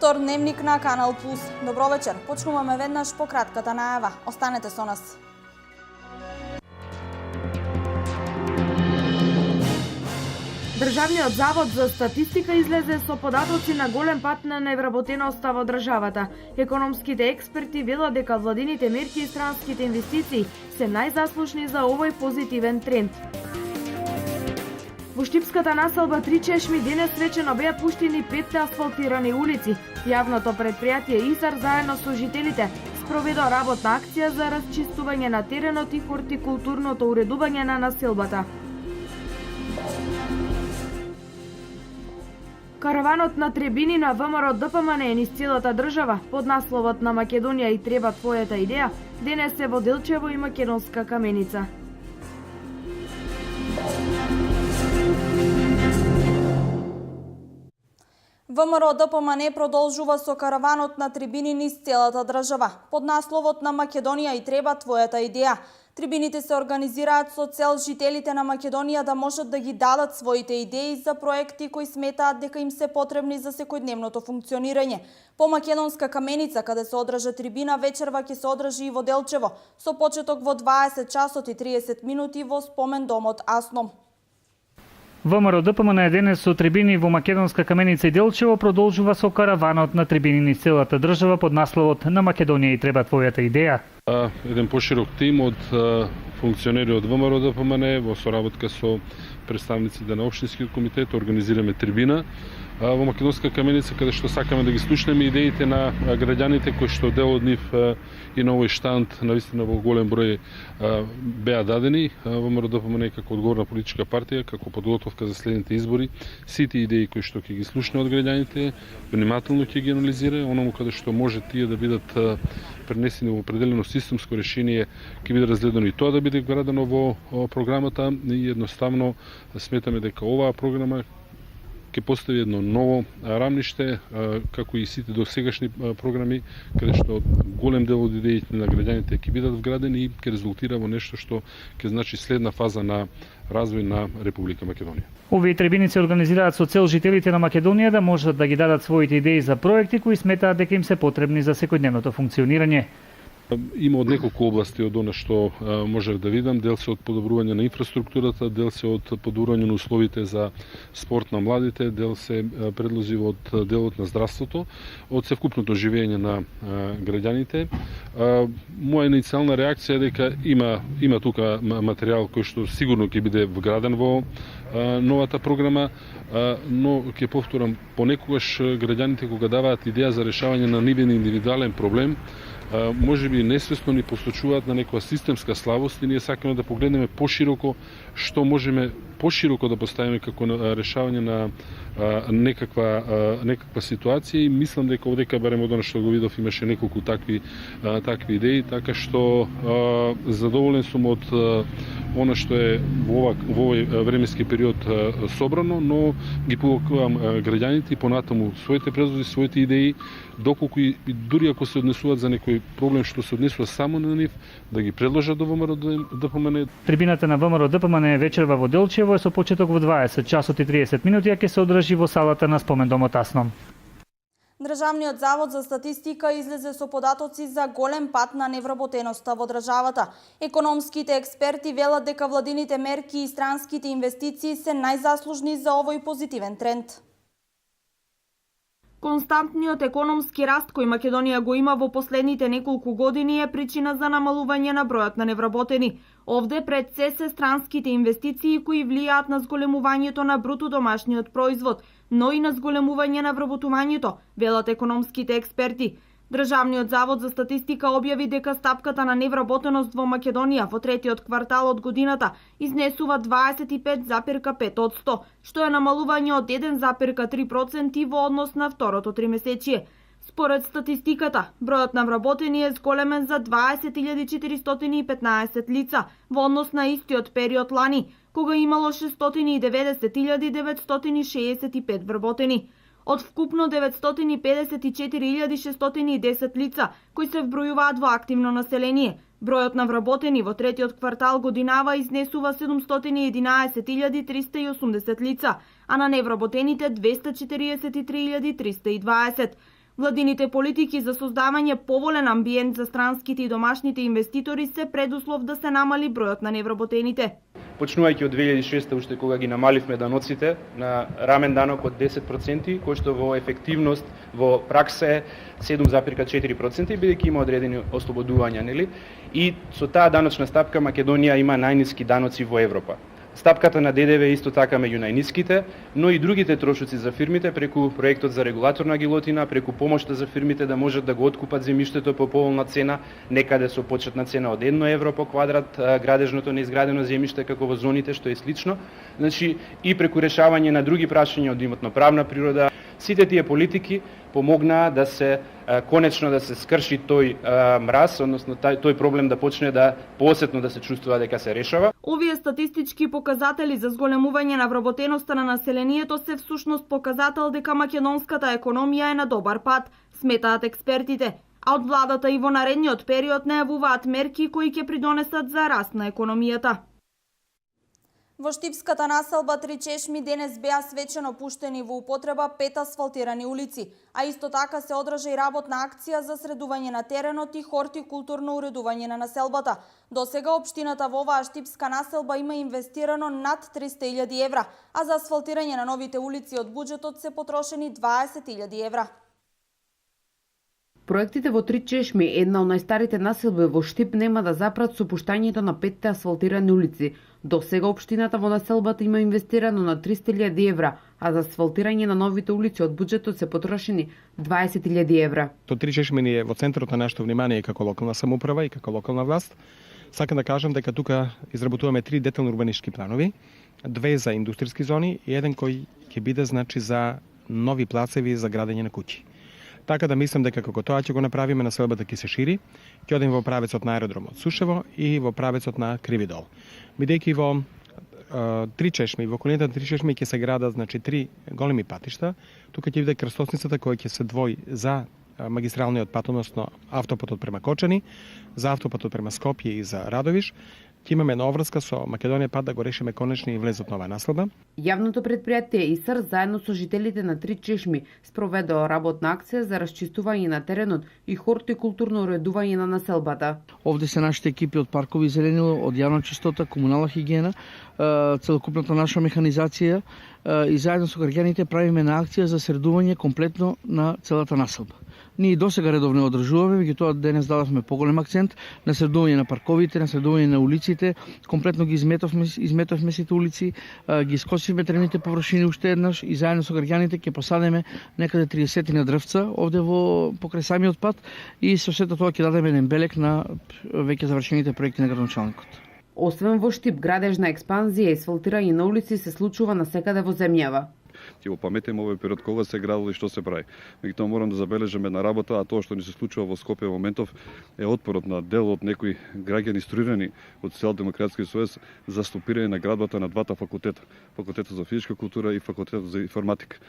втор дневник на Канал Плюс. Добро вечер. Почнуваме веднаш по кратката најава. Останете со нас. Државниот завод за статистика излезе со податоци на голем пат на невработеноста во државата. Економските експерти велат дека владините мерки и странските инвестиции се најзаслужни за овој позитивен тренд. Во Штипската населба Три чешми денес свечено беа пуштени 5 асфалтирани улици. Јавното предпријатие ИСАР заедно со жителите спроведо работна акција за расчистување на теренот и хортикултурното уредување на населбата. Караванот на требини на ВМРО ДПМН низ целата држава под насловот на Македонија и треба твојата идеја денес е во Делчево и Македонска Каменица. ВМРО ДПМН продолжува со караванот на трибини низ целата држава под насловот на Македонија и треба твојата идеја. Трибините се организираат со цел жителите на Македонија да можат да ги дадат своите идеи за проекти кои сметаат дека им се потребни за секојдневното функционирање. По Македонска Каменица, каде се одржа трибина, вечерва ќе се одржи и во Делчево, со почеток во 20 часот и 30 минути во спомен домот Асном. ВМРО ДПМН денес со трибини во Македонска Каменица и Делчево продолжува со караванот на трибини низ целата држава под насловот на Македонија и треба твојата идеја. Еден поширок тим од функционери од ВМРО ДПМН во соработка со представниците на општинскиот комитет организираме трибина во Македонска Каменица, каде што сакаме да ги слушнеме идеите на граѓаните кои што дел од нив и на овој штанд навистина во голем број беа дадени. ВМРО ДПМН како одговорна политичка партија, како подготовка за следните избори, сите идеи кои што ќе ги слушне од граѓаните, внимателно ќе ги анализира, оному каде што може тие да бидат пренесени во определено системско решение, ќе биде разгледано и тоа да биде вградено во програмата и едноставно сметаме дека оваа програма ќе постави едно ново рамниште, како и сите досегашни програми, каде што голем дел од идеите на граѓаните ќе бидат вградени и ќе резултира во нешто што ќе значи следна фаза на развој на Република Македонија. Овие трибини се организираат со цел жителите на Македонија да можат да ги дадат своите идеи за проекти кои сметаат дека им се потребни за секојдневното функционирање. Има од неколку области од она што можев да видам, дел се од подобрување на инфраструктурата, дел се од подобрување на условите за спорт на младите, дел се предлози од делот на здравството, од севкупното живење на граѓаните. Моја иницијална реакција е дека има тука материјал кој што сигурно ќе биде вграден во новата програма, но ќе повторам, понекогаш граѓаните кога даваат идеја за решавање на нивен индивидуален проблем, може би несвесно ни посочуваат на некоја системска слабост и ние сакаме да погледнеме пошироко што можеме пошироко да поставиме како решавање на некаква ситуација и мислам дека овдека барем од она што го видов имаше неколку такви идеи, така што задоволен сум од она што е во овој временски период собрано, но ги повикувам граѓаните и понатаму своите предлози, своите идеи, доколку и дури ако се однесуваат за некој проблем што се однесува само на нив, да ги предложат до ВМРО ДПМН. Трибината на ВМРО ДПМН вечерва во Делчево е со почеток во 20 часот и 30 минути, а ќе се одржи во салата на спомен домот Асном. Државниот завод за статистика излезе со податоци за голем пат на невработеноста во државата. Економските експерти велат дека владините мерки и странските инвестиции се најзаслужни за овој позитивен тренд. Константниот економски раст кој Македонија го има во последните неколку години е причина за намалување на бројот на невработени. Овде пред се странските инвестиции кои влијаат на зголемувањето на бруто домашниот производ, но и на зголемување на вработувањето, велат економските експерти. Државниот завод за статистика објави дека стапката на невработеност во Македонија во третиот квартал од годината изнесува 25,5%, што е намалување од 1,3% во однос на второто тримесечие. Според статистиката, бројот на вработени е зголемен за 20.415 лица во однос на истиот период лани, кога имало 690.965 вработени. Од вкупно 954.610 лица кои се вбројуваат во активно население, бројот на вработени во третиот квартал годинава изнесува 711.380 лица, а на невработените 243.320. Владините политики за создавање поволен амбиент за странските и домашните инвеститори се предуслов да се намали бројот на невработените. Почнувајќи од 2006 уште кога ги намаливме даноците на рамен данок од 10%, кој што во ефективност во пракса е 7,4%, бидејќи има одредени ослободувања, нели? И со таа даночна стапка Македонија има најниски даноци во Европа. Стапката на ДДВ исто така меѓу најниските, но и другите трошоци за фирмите преку проектот за регулаторна гилотина, преку помошта за фирмите да можат да го откупат земјиштето по поволна цена, некаде со почетна цена од 1 евро по квадрат, градежното неизградено земјиште како во зоните, што е слично. Значи и преку решавање на други прашања од имотно-правна природа, сите тие политики помогнаа да се конечно да се скрши тој мраз, односно тој проблем да почне да поосетно да се чувствува дека се решава. Овие статистички показатели за зголемување на вработеноста на населението се всушност показател дека македонската економија е на добар пат, сметаат експертите, а од владата и во наредниот период најавуваат мерки кои ќе придонесат за раст на економијата. Во Штипската населба Три Чешми денес беа свечено пуштени во употреба 5 асфалтирани улици, а исто така се одржа и работна акција за средување на теренот и хортикултурно уредување на населбата. До сега општината во оваа Штипска населба има инвестирано над 300.000 евра, а за асфалтирање на новите улици од буџетот се потрошени 20.000 евра. Проектите во Три Чешми, една од најстарите населби во Штип, нема да запрат со пуштањето на 5 асфалтирани улици. До сега општината во населбата има инвестирано на 300.000 евра, а за асфалтирање на новите улици од буџетот се потрошени 20.000 евра. Три Чешми ни е во центарот на нашето внимание како локална самоуправа и како локална власт. Сакам да кажам дека тука изработуваме 3 детални урбанистички планови, 2 за индустријски зони и еден кој ќе биде за нови плацеви за градење на куќи. Така да мислам дека како тоа ќе го направиме, населбата ќе се шири, ќе одиме во правецот на аеродромот Сушево и во правецот на Криви дол. Бидејќи во Три Чешми, во околината на Три Чешми ќе се градат 3 големи патишта, тука ќе биде крстосницата која ќе се двои за магистралниот пат, односно автопатот према Кочани, за автопатот према Скопје и за Радовиш. Ќе имаме една обврска со Македонија пат да го решиме конечно и влезот на оваа населба. Јавното предпријатие ИСР заедно со жителите на Три Чешми спроведоа работна акција за расчистување на теренот и хортикултурно уредување на населбата. Овде се нашите екипи од паркови зеленило, од јавна чистота, комунална хигиена, целокупната наша механизација и заедно со граѓаните правиме на акција за средување комплетно на целата населба. Ние до сега редовно одржуваме, меѓутоа денес дадовме поголем акцент на средување на парковите, на средување на улиците, комплетно ги изметовме сите улици, ги скосивме тревните површини уште еднаш и заедно со граѓаните ќе посадиме некаде 30 на дрвца овде во покрај самиот пат и со сето тоа ќе дадеме еден белег на веќе завршените проекти на градоначалникот. Освен во Штип, градежна експанзија и асфалтирање на улици се случува насекаде во земјава. Ќе го паметиме овој период кога се градило и што се прави. Меѓутоа морам да забележиме една работа, а тоа што ни се случува во Скопје во моментов е отпорот на дел од некои граѓани инструирани од Социјалдемократски сојуз за стопирање на градбата на двата факултета, факултетот за физичка култура и факултетот за информатика.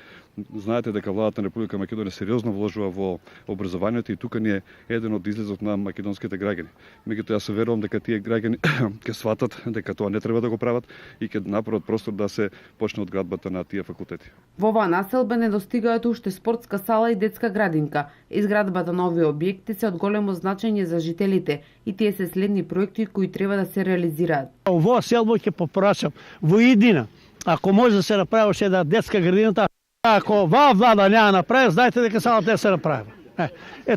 Знаете дека владата на Република Македонија сериозно вложува во образованието и тука ни е еден од излезот на македонските граѓани. Меѓутоа јас се верувам дека тие граѓани ќе сватат дека тоа не треба да го прават и ќе направат простор да се почне од градбата на тие факултети. Во оваа населба недостигаат уште спортска сала и детска градинка. Изградбата на овие објекти се од големо значење за жителите и тие се следни проекти кои треба да се реализираат. Во селбо ќе попрашам во иднина, ако може да се направи уште една детска градина, ако ваа влада няма направи, знаете дека само те се направи.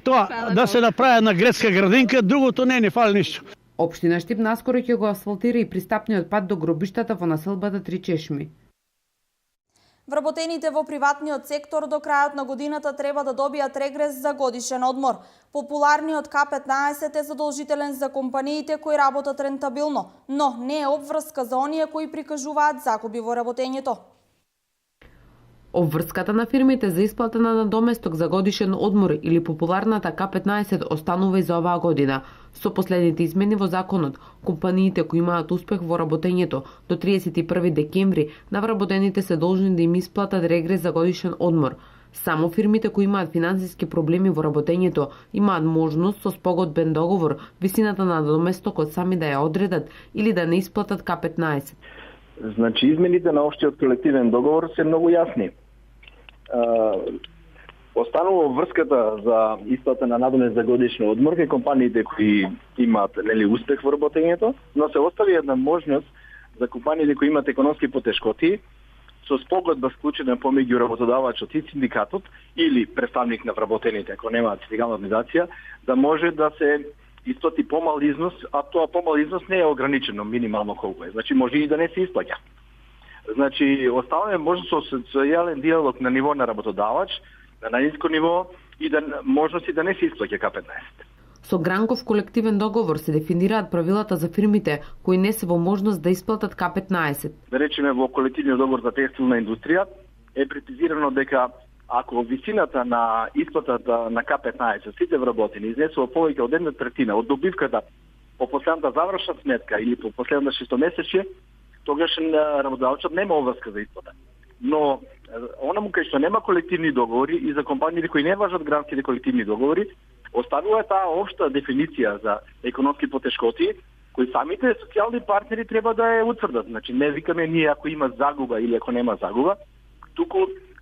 Тоа да се направи една градска градинка, другото не фали ништо. Општина Штип наскоро ќе го асфалтира и пристапниот пат до гробиштата во населбата Три Чешми. Вработените во приватниот сектор до крајот на годината треба да добијат регрес за годишен одмор. Популарниот К15 е задолжителен за компаниите кои работат рентабилно, но не е обврска за оние кои прикажуваат загуби во работењето. Обврската на фирмите за исплата на надоместок за годишен одмор или популарната К15 останува и за оваа година. Со последните измени во законот, компаниите кои имаат успех во работењето до 31 декември, на вработените се должни да им исплатат регрес за годишен одмор. Само фирмите кои имаат финансиски проблеми во работењето имаат можност со спогодбен договор висината на надоместокот сами да ја одредат или да не исплатат К15. Значи, измените на општиот колективен договор се многу јасни. Останува врската за исплата на надомест за годишни одмор кај компаниите кои имаат успех во работењето, но се остави една можност за компаниите кои имаат економски потешкоти со спогодба склучена помеѓу работодавачот и синдикатот или представник на вработените, ако немаат синдикална организација, да може да се исплати помал износ, а тоа помал износ не е ограничено минимално колку е. Значи може и да не се исплаќа. Значи оставаме можност со социјален диалог на ниво на работодавач, на најниско ниво и да можности да не се исплаќа К15. Со Гранков колективен договор се дефинираат правилата за фирмите кои не се во можност да исплатат К15. Да речеме во колективниот договор за текстилна индустрија е прецизирано дека ако висината на исплатата на К15 сите вработени изнесува повеќе од 1/3 од добивката по последната завршна сметка или по последната шестомесечје, тогаш работодавачот нема обврска за исплата. Но онаму кај што нема колективни договори и за компаниите кои не важат гранските колективни договори, оставува таа општа дефиниција за економски потешкоти, кои самите социјални партнери треба да ја утврдат. Значи не викаме ние ако има загуба или ако нема загуба, туку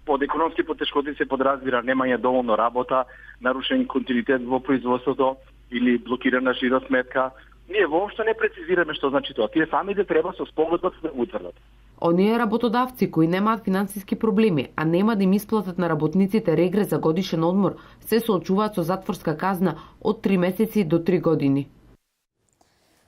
под економски потешкоти се подразбира немање доволно работа, нарушен континуитет во производството или блокирана жиросметка. Ние воопшто не прецизираме што значи тоа. Тие самите треба со спогодба да утврдат. Оние работодавци кои немаат финансиски проблеми, а нема да им исплатат на работниците регрес за годишен одмор, се соочуваат со затворска казна од 3 месеци до 3 години.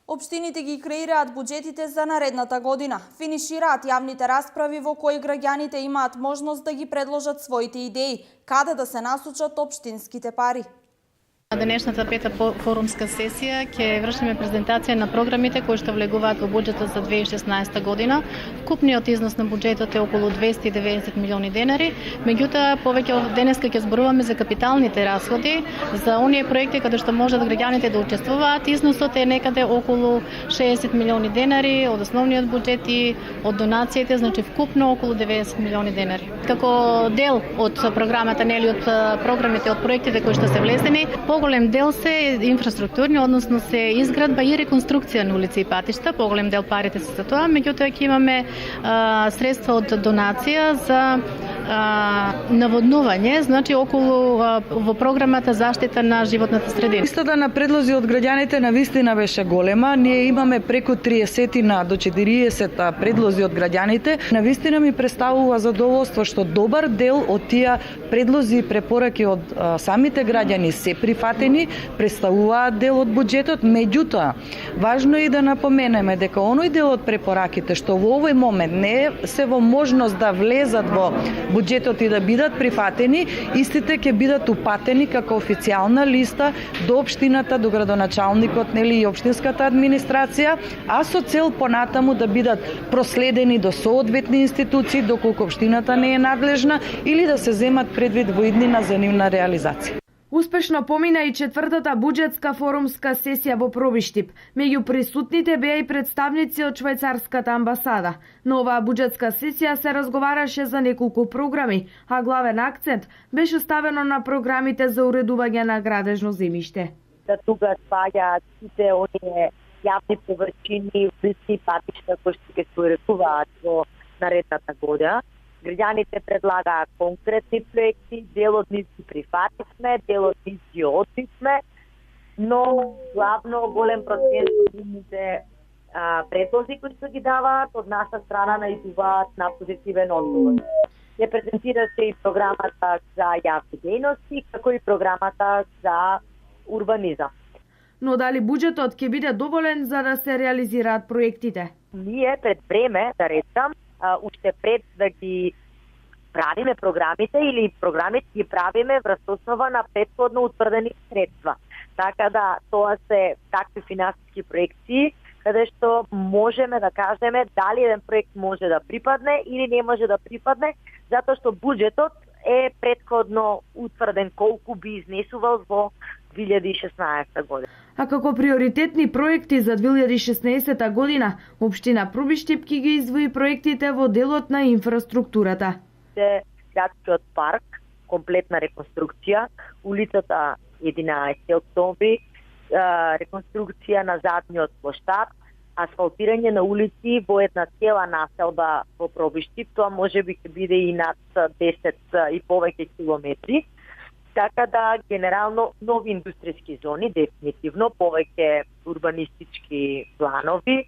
Општините ги креираат буџетите за наредната година. Финишираат јавните расправи во кои граѓаните имаат можност да ги предложат своите идеи, каде да се насочат општинските пари. На денешната пета форумска сесија ќе вршиме презентација на програмите кои што влегуваат во буџетот за 2016 година. Вкупниот износ на буџетот е околу 290 милиони денари, меѓутоа повеќе од денеска ќе зборуваме за капиталните расходи, за оние проекти каде што можат граѓаните да учествуваат. Износот е некаде околу 60 милиони денари од основниот буџет и од донациите, значи вкупно околу 90 милиони денари. Како дел од програмата, нели од програмите, од проектите кои што се влезени, поголем дел се инфраструктурни, односно се изградба и реконструкција на улици и патишта, поголем дел парите се за тоа, меѓутоа ќе имаме средства од донација за наводнување, значи околу во програмата заштита на животната средина. Листата на предлози од граѓаните на вистина беше голема. Ние имаме преку 30 до 40 предлози од граѓаните. На вистина ми представува задоволство што добар дел од тие предлози и препораки од самите граѓани се прифатени, представуваат дел од буџетот, меѓутоа важно е да напоменеме дека оној дел од препораките што во овој момент не се во можност да влезат во буџетот и да бидат прифатени, истите ќе бидат упатени како официјална листа до општината, до градоначалникот, нели и општинската администрација, а со цел понатаму да бидат проследени до соодветни институции доколку општината не е надлежна или да се земат предвид во иднина за нивна реализација. Успешно помина и четвртата буџетска форумска сесија во Пробиштип. Меѓу присутните беа и представници од швајцарската амбасада. На оваа буџетска сесија се разговараше за неколку програми, а главен акцент беше ставено на програмите за уредување на градежно земјиште. Да тука спаѓаат сите оние јавни површини, улици и патишта кои што ќе се уредуваат во наредната година. Граѓаните предлагаат конкретни проекти, дел од нив ги прифативме, дел од нив ги одбивме, но главно голем процент од нивните предлози кои што ги даваат од наша страна наидуваат на позитивен одговор. Ја презентира се и програмата за јавни дејности, како и програмата за урбанизам. Но дали буџетот ќе биде доволен за да се реализираат проектите? Ние пред време, да речам, уште пред да ги правиме програмите или програмите ги правиме врз основа на претходно утврдени средства. Така да тоа се такви финансиски проекции каде што можеме да кажеме дали еден проект може да припадне или не може да припадне, затоа што буџетот е претходно утврден колку би изнесувал во 2016 година. А како приоритетни проекти за 2016 година, општина Пробиштип ќе ги издвои проектите во делот на инфраструктурата. Градскиот парк, комплетна реконструкција, улицата 11 октомври, реконструкција на задниот плоштад, асфалтирање на улици во една цела населба во Пробиштип, тоа може би ќе биде и над 10 и повеќе километри. така да генерално нови индустријски зони, дефинитивно, повеќе урбанистички планови,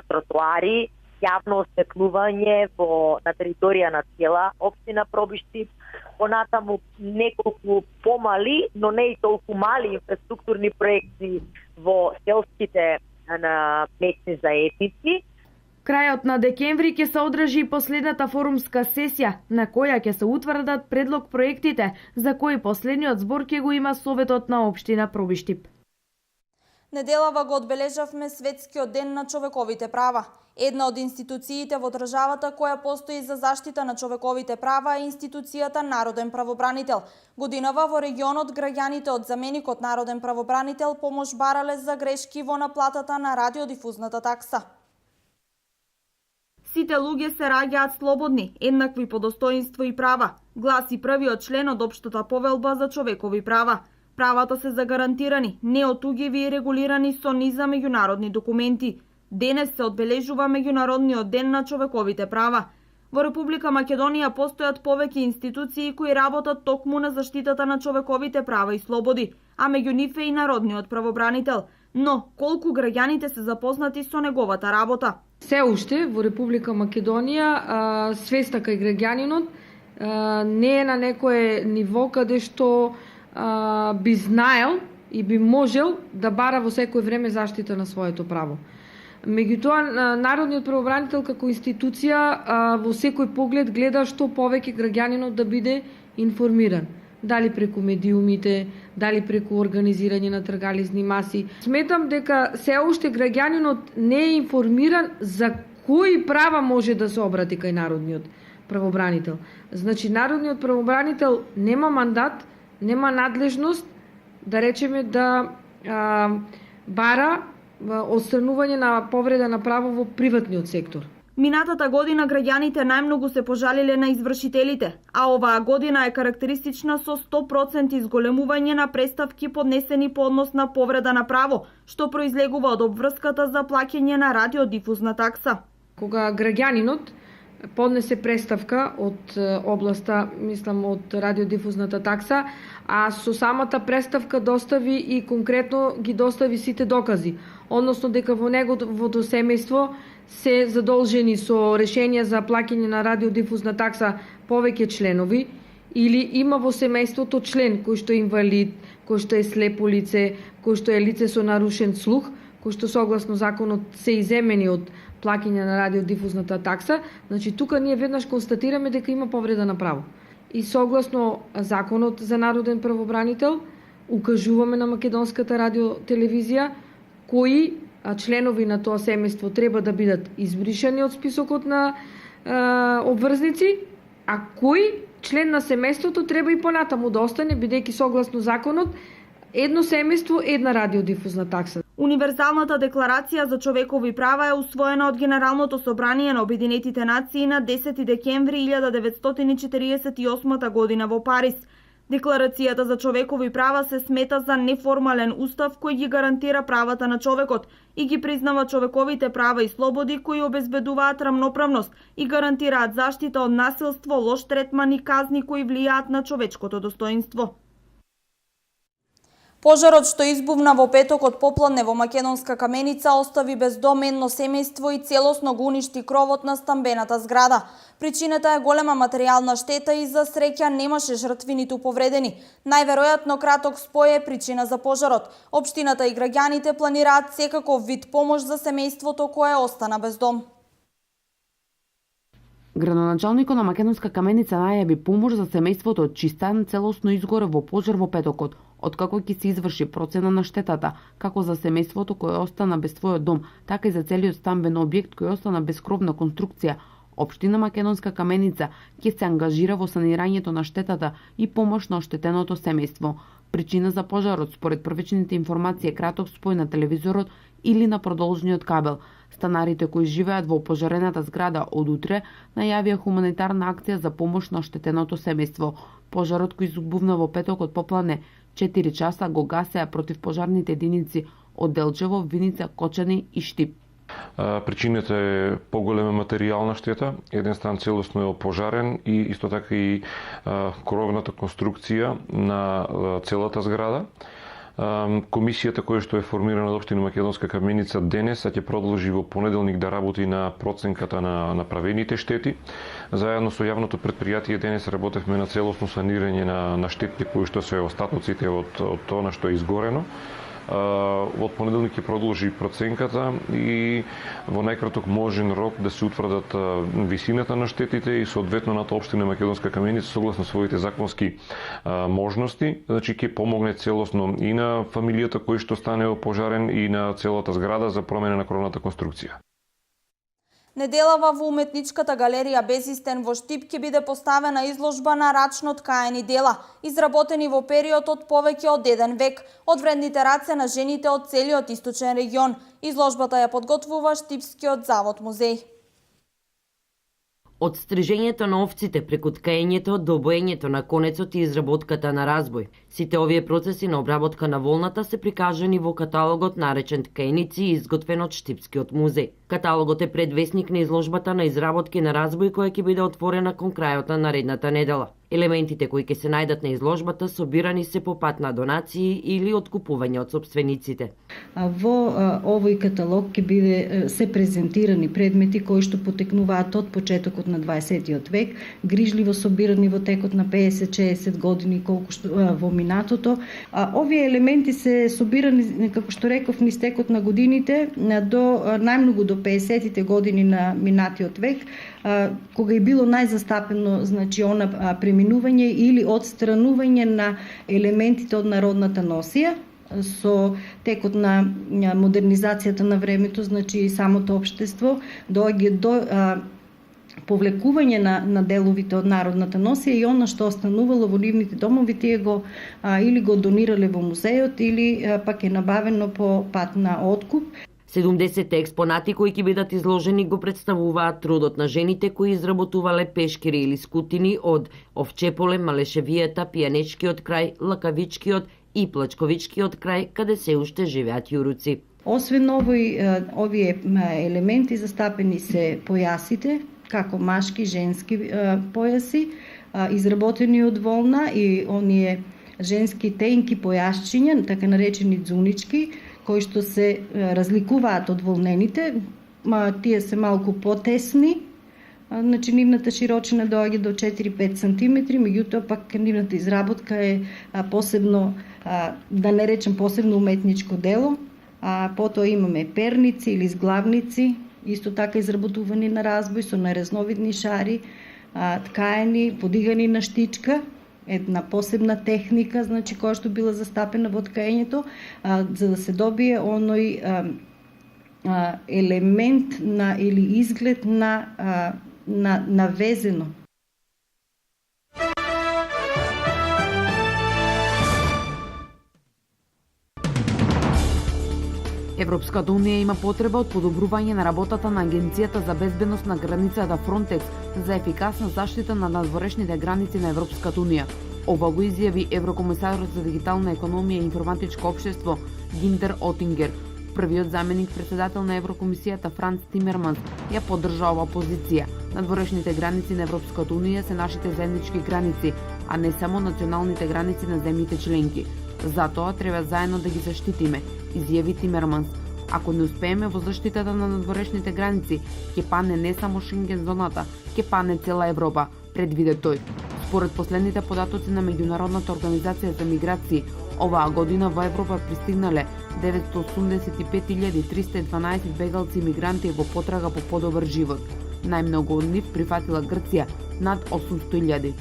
тротоари, јавно осветлување на територија на цела општина Пробиштип, понатаму неколку помали, но не и толку мали инфраструктурни проекти во селските на месни заедници. Крајот на декември ќе се одржи и последната форумска сесија, на која ќе се утврдат предлог проектите, за кои последниот збор ќе го има Советот на општина Пробиштип. Неделава го одбележавме Светскиот ден на човековите права. Една од институциите во државата која постои за заштита на човековите права е институцијата Народен правобранител. Годинава во регионот граѓаните од заменикот Народен правобранител помош барале за грешки во наплатата на радиодифузната такса. Сите луѓе се раѓаат слободни, еднакви по достоинство и права, гласи првиот член од Општата повелба за човекови права. Правата се загарантирани, неотугиви и регулирани со низа меѓународни документи. Денес се одбележува Меѓународниот ден на човековите права. Во Република Македонија постојат повеќе институции кои работат токму на заштитата на човековите права и слободи, а меѓу нив е и Народниот правобранител. Но, колку граѓаните се запознати со неговата работа? Се уште во Република Македонија свеста кај граѓанинот не е на некое ниво каде што би знаел и би можел да бара во секој време заштита на своето право. Меѓутоа, Народниот правобранител како институција во секој поглед гледа што повеќе граѓанинот да биде информиран. Дали преку медиумите, дали преку организирање на тргализни маси. Сметам дека се уште граѓанинот не е информиран за кои права може да се обрати кај Народниот правобранител. Значи, Народниот правобранител нема мандат, нема надлежност, да речеме, да бара отстранување на повреда на право во приватниот сектор. Минатата година граѓаните најмногу се пожалиле на извршителите, а оваа година е карактеристична со 100% изголемување на преставки поднесени по однос на повреда на право, што произлегува од обврската за плаќање на радиодифузна такса. Кога граѓанинот поднесе преставка од областа, мислам, од радиодифузната такса, а со самата преставка достави и конкретно ги достави сите докази, односно дека во неговото семејство се задолжени со решение за плаќање на радиодифузна такса повеќе членови, или има во семејството член кој што е инвалид, кој што е слепо лице, кој што е лице со нарушен слух, кој што согласно законот се иземени од плаќање на радиодифузната такса. Значи, тука ние веднаш констатираме дека има повреда на право. И согласно законот за Народен правобранител, укажуваме на македонската радиотелевизија кои членови на тоа семејство треба да бидат избришани од списокот на обврзници, а кој член на семејството треба и понатаму да остане, бидејќи согласно законот едно семејство, една радиодифузна такса. Универзалната декларација за човекови права е усвоена од Генералното собрание на Обединетите нации на 10 декември 1948 година во Париз. Декларацијата за човекови права се смета за неформален устав кој ги гарантира правата на човекот и ги признава човековите права и слободи кои обезбедуваат рамноправност и гарантираат заштита од насилство, лош третман и казни кои влијаат на човечкото достоинство. Пожарот што избувна во петокот попладне во Македонска Каменица остави без дом едно семејство и целосно го уништи кровот на стамбената зграда. Причината е голема материјална штета и за среќа немаше жртви ниту повредени. Најверојатно краток спој е причина за пожарот. Општината и граѓаните планираат секаков вид помош за семејството кое остана без дом. Градоначалникот на Македонска Каменица најави помош за семејството од чиј стан целосно изгоре во пожар во петокот, откако ќе се изврши процена на штетата, како за семејството кое остана без својот дом, така и за целиот стамбен објект кој остана без кровна конструкција. Општина Македонска Каменица ќе се ангажира во санирањето на штетата и помош на оштетеното семејство. Причина за пожарот според првичните информации е краток спој на телевизорот или на продолжниот кабел. Станарите кои живеат во опожарената зграда од утре најавија хуманитарна акција за помош на оштетеното семејство. Пожарот кој избувна во петокот попладне 4 часа го гасеа противпожарните единици од Делчево, Виница, Кочани и Штип. Причината е поголема материјална штета. Еден стан целосно е опожарен и исто така и кровната конструкција на целата зграда. Комисијата која што е формирана од општина Македонска Каменица денес ќе продолжи во понеделник да работи на проценката на направените штети. Заедно со јавното предпријатие денес работевме на целосно санирање на штетите кои што се остатоците од тоа што е изгорено. Од понеделник ќе продолжи проценката и во најкраток можен рок да се утврдат висината на штетите и соодветно на општина Македонска Каменица согласно своите законски можности, значи ќе помогне целосно и на фамилијата кој што стане опожарен и на целата зграда за промена на кровната конструкција. Неделава во уметничката галерија Безистен во Штип ќе биде поставена изложба на рачно ткаени дела, изработени во период од повеќе од 1 век, од вредните раце на жените од целиот источен регион. Изложбата ја подготвува Штипскиот завод музеј. Од стрижењето на овците преку ткаењето до боењето на конецот и изработката на разбој. Сите овие процеси на обработка на волната се прикажани во каталогот наречен Ткаеници, изготвен од Штипскиот музеј. Каталогот е предвесник на изложбата на изработки на разбој која ќе биде отворена кон крајот на наредната недела. Елементите кои ќе се најдат на изложбата собирани се по пат на донации или откупување од сопствениците. Во овој каталог ќе биде се презентирани предмети кои што потекнуваат од почетокот на 20-тиот век, грижливо собирани во текот на 50-60 години колку што во минатото. Овие елементи се собирани, како што реков, низ текот на годините до најмногу до 50-тите години на минатиот век, кога е било најзастапено, значи она преминување или отстранување на елементите од народната носија со текот на модернизацијата на времето, значи самото општество доаѓа до повлекување на деловите од народната носија и она што останувало во нивните домови, тие го или го донирале во музеот или пак е набавено по пат на откуп. 70 експонати кои ќе бидат изложени го представуваат трудот на жените кои изработувале пешкири или скутини од овчеполе, малешевијата, пијанечкиот крај, лакавичкиот и плачковичкиот крај, каде се уште живеат јуруци. Освен овие елементи застапени се појасите, како машки, женски појаси, изработени од волна и оние женски тенки појасчиња, така наречени дзунички, кои што се разликуваат од волнените, тие се малку потесни, значи нивната широчина доаѓа до 4-5 см, меѓутоа пак нивната изработка е посебно, да не речем посебно уметничко дело. Потоа имаме перници или зглавници, исто така изработувани на разбој со наразновидни шари, ткаени, подигани на штичка, една посебна техника, значи која што била застапена во ткаењето, за да се добие оној елемент на или изглед на везено. Европската унија има потреба од подобрување на работата на Агенцијата за безбедност на границата Frontex за ефикасна заштита на надворешните граници на Европската унија. Ова го изјави еврокомисарот за дигитална економија и информатичко општество Гинтер Отингер. Првиот заменик председател на Еврокомисијата Франц Тимерманс ја поддржа ова позиција. Надворешните граници на Европската унија се нашите заеднички граници, а не само националните граници на земјите членки. Затоа треба заедно да ги заштитиме, изјави Тимерманс. Ако не успееме во заштитата на надворешните граници, ќе пане не само Шенген зоната, ќе пане цела Европа, предвиде тој. Според последните податоци на Меѓународната организација за миграции, оваа година во Европа пристигнале 985.312 бегалци и мигранти во потрага по подобар живот. Најмногу од нив прифатила Грција, над 800.000.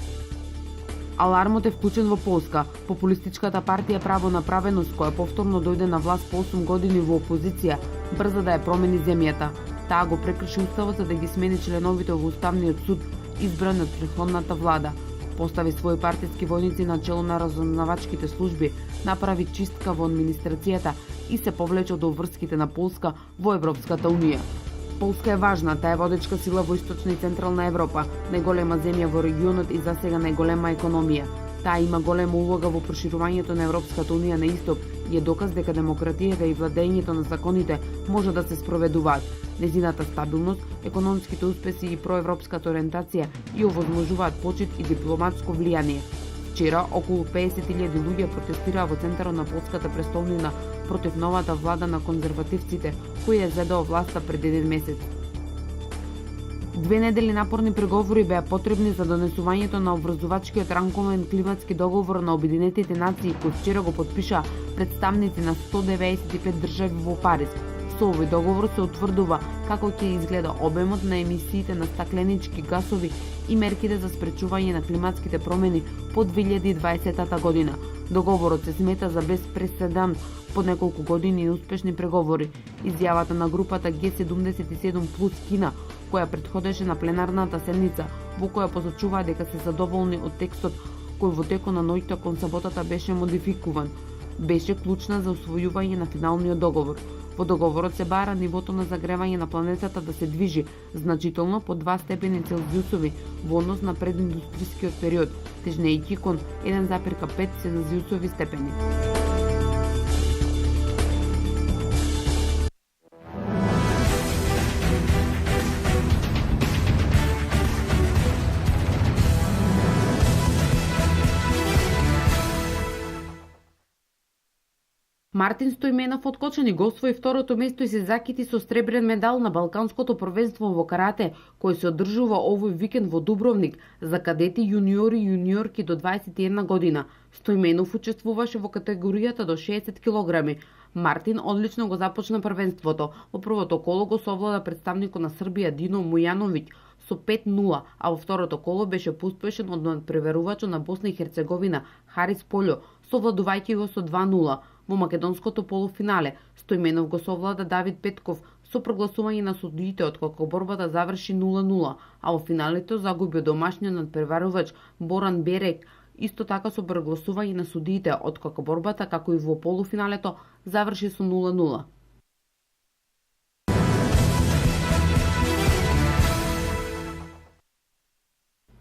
Алармот е вклучен во Полска. Популистичката партија Право на правеност, која повторно дојде на власт по 8 години во опозиција, брза да ја промени земјата. Таа го прекрши уставот за да ги смени членовите во Уставниот суд, избран од претходната влада. Постави своји партиски војници на чело на разузнавачките служби, направи чистка во администрацијата и се повлече од врските на Полска во Европската унија. Полска е важна, таа е водечка сила во источна и централна Европа, најголема земја во регионот и засега најголема економија. Таа има голема улога во проширувањето на Европската унија на исток и е доказ дека демократијата и владењето на законите може да се спроведуваат. Незината стабилност, економските успеси и проевропската ориентација ја овозможуваат почит и дипломатско влијание. Вчера, околу 50.000 луѓе протестираа во центарот на полската престолнина против новата влада на конзервативците, која е зедоа власта пред 1 месец. 2 недели напорни преговори беа потребни за донесувањето на обврзувачкиот рамковен климатски договор на Обединетите нации, кој вчера го подпиша представници на 195 држави во Париз. Со овој договор се утврдува како ќе изгледа обемот на емисиите на стакленички гасови и мерките за спречување на климатските промени по 2020 година. Договорот се смета за без преседан по неколку години и успешни преговори. Изјавата на групата G77 плюс Кина, која претходеше на пленарната седница, во која посочуваа дека се задоволни од текстот кој во текот на ноќта кон саботата беше модификуван, беше клучна за усвојување на финалниот договор. Во договорот се бара нивото на загревање на планетата да се движи значително по 2 степени Целзиусови во однос на прединдустријскиот период, тежнејќи кон 1,5 Целзиусови степени. Мартин Стојменов од Кочани го освои второто место и се закити со сребрен медал на Балканското првенство во карате, кој се одржува овој викенд во Дубровник за кадети, юниори и юниорки до 21 година. Стојменов учествуваше во категоријата до 60 килограми. Мартин одлично го започна првенството. Во првото коло го совлада представникот на Србија Дино Мујановиќ со 5-0, а во второто коло беше поспешен од надпреверувачот на Босна и Херцеговина Харис Полјо, совладувајќи го со 2-0. Во македонското полуфинале Стојменов го совлада Давид Петков со прогласување на судиите, откако борбата заврши 0-0, а во финалето загуби од домашниот надпреварувач Боран Берек, исто така со прогласување на судиите, откако борбата, како и во полуфиналето, заврши со 0-0.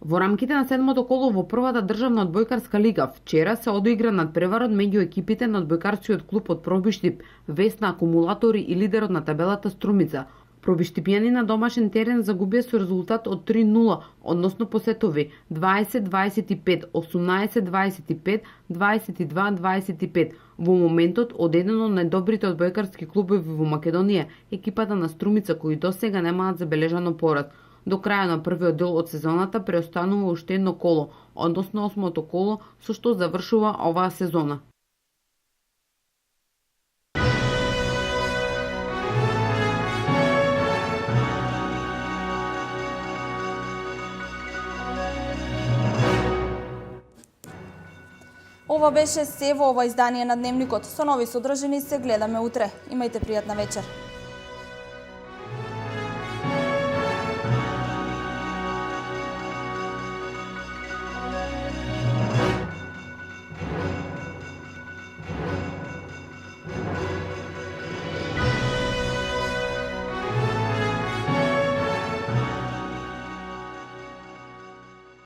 Во рамките на 7-то коло во првата државна одбојкарска лига вчера се одигра надпреварот меѓу екипите на одбојкарскиот клуб од Пробиштип, Весна Акумулатори и лидерот на табелата Струмица. Пробиштипјани на домашен терен загубија со резултат од 3-0, односно по сетови 20-25, 18-25, 22-25. Во моментот од еден од најдобрите одбојкарски клубови во Македонија, екипата на Струмица, кои досега немаат забележано пораз. До крај на првиот дел од сезоната преостанува уште едно коло, односно 8-то коло, со што завршува оваа сезона. Ова беше се во ова издание на Дневникот. Со нови содржини се гледаме утре. Имајте пријатна вечер.